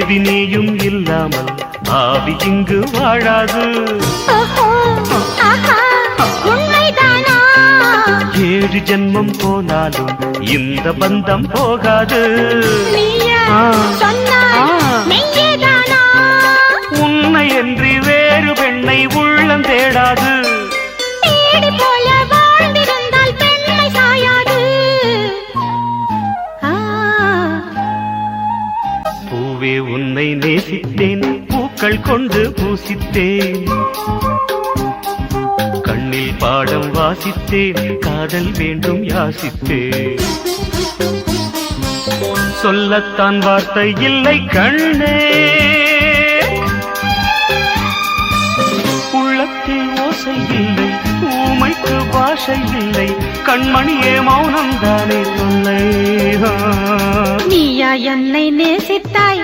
தேவி நீயும் இல்லாமல் ஆவி இங்கு வாழாது. ஏழு ஜென்மம் போனாலும் இந்த பந்தம் போகாது. உன்னை என்று வேறு பெண்ணை உள்ளம் தேடாது. பூவே உன்னை நேசித்தேன், பூக்கள் கொண்டு பூசித்தேன், கண்ணில் பாடம் வாசித்தேன், காதல் வேண்டும் யாசித்தேன். சொல்லத்தான் வார்த்தை இல்லை கண்ணே, உள்ளத்தில் ஓசை இல்லை, ஊமைக்கு பாஷை இல்லை, கண்மணியே மௌனம் தானே சொல்லை. நீயா என்னை நேசித்தாய்?